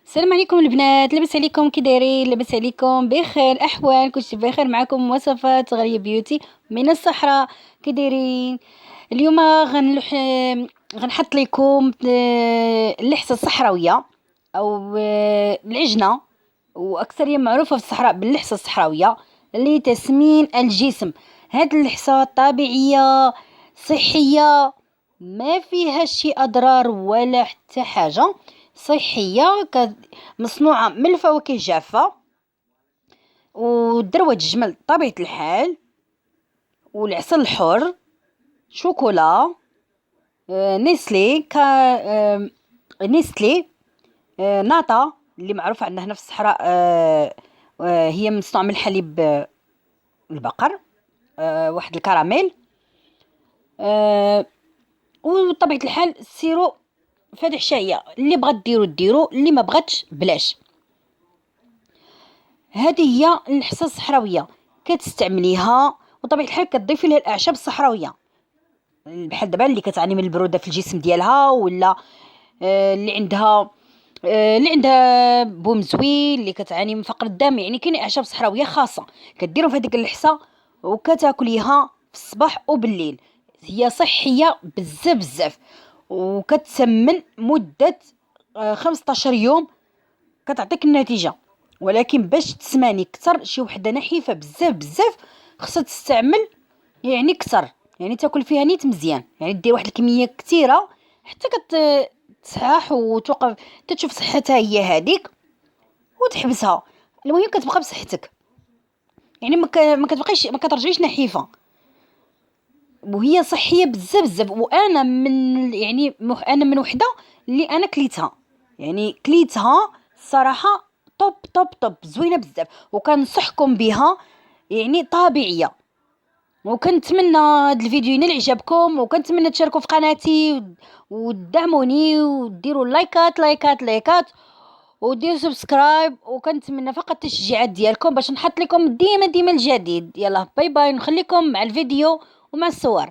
السلام عليكم البنات، لاباس عليكم؟ كي دايرين؟ لاباس عليكم؟ بخير احوال؟ كلشي بخير؟ معكم وصفات غاليه بيوتي من الصحراء. كي دايرين؟ اليوم غنحط لكم اللحسه الصحراويه او العجنه، واكثر هي معروفه في الصحراء باللحسه الصحراويه لتسمين الجسم. هاد اللحسه طبيعيه صحيه، ما فيها شي اضرار ولا حتى حاجه، صحيه، مصنوعه من الفواكه الجافه والدروه الجمل طبيعه الحال والعسل الحر، شوكولا، نيسلي نيسلي، ناتا اللي معروفه عندنا هنا في الصحراء، هي مصنوعه من الحليب البقر، واحد الكراميل، وطبيعه الحال سيرو فاتح شهيه. اللي بغات ديرو اللي ما بغاتش بلاش. هذه هي اللحسه الصحراويه، كتستعمليها وطبيعه الحال كتضيفي لها الاعشاب الصحراويه، بحال دابا اللي كتعاني من البروده في الجسم ديالها، ولا اللي عندها بوم زوين، اللي كتعاني من فقر الدم. يعني كاين اعشاب صحراويه خاصه كديرهم في هذيك اللحسه وكتاكليها في الصباح وبالليل. هي صحيه بزاف بزاف، وكتسمن مده 15 يوم كتعطيك النتيجه. ولكن باش تسماني كتر، شي وحده نحيفه بزاف بزاف خصها تستعمل يعني كتر، يعني تاكل فيها نيت مزيان، يعني دير واحد الكميه كثيره حتى تصحح وتوقف تشوف صحتها هي هذيك وتحبسها. المهم كتبقى بصحتك، يعني ما كتبقيش، ما كترجعيش نحيفه، وهي صحيه بزاف بزاف. وانا من يعني انا من وحده اللي انا كليتها، يعني كليتها الصراحه طوب طوب طوب، زوينه بزاف، وكنصحكم بها، يعني طبيعيه. وكنتمنى هاد الفيديو ينال اعجابكم، وكنتمنى تشاركوا في قناتي وتدعموني وديروا لايكات لايكات لايكات وديروا سبسكرايب. وكنتمنى فقط التشجيعات ديالكم باش نحط لكم ديما الجديد. يلا باي باي، نخليكم مع الفيديو ومع الصور.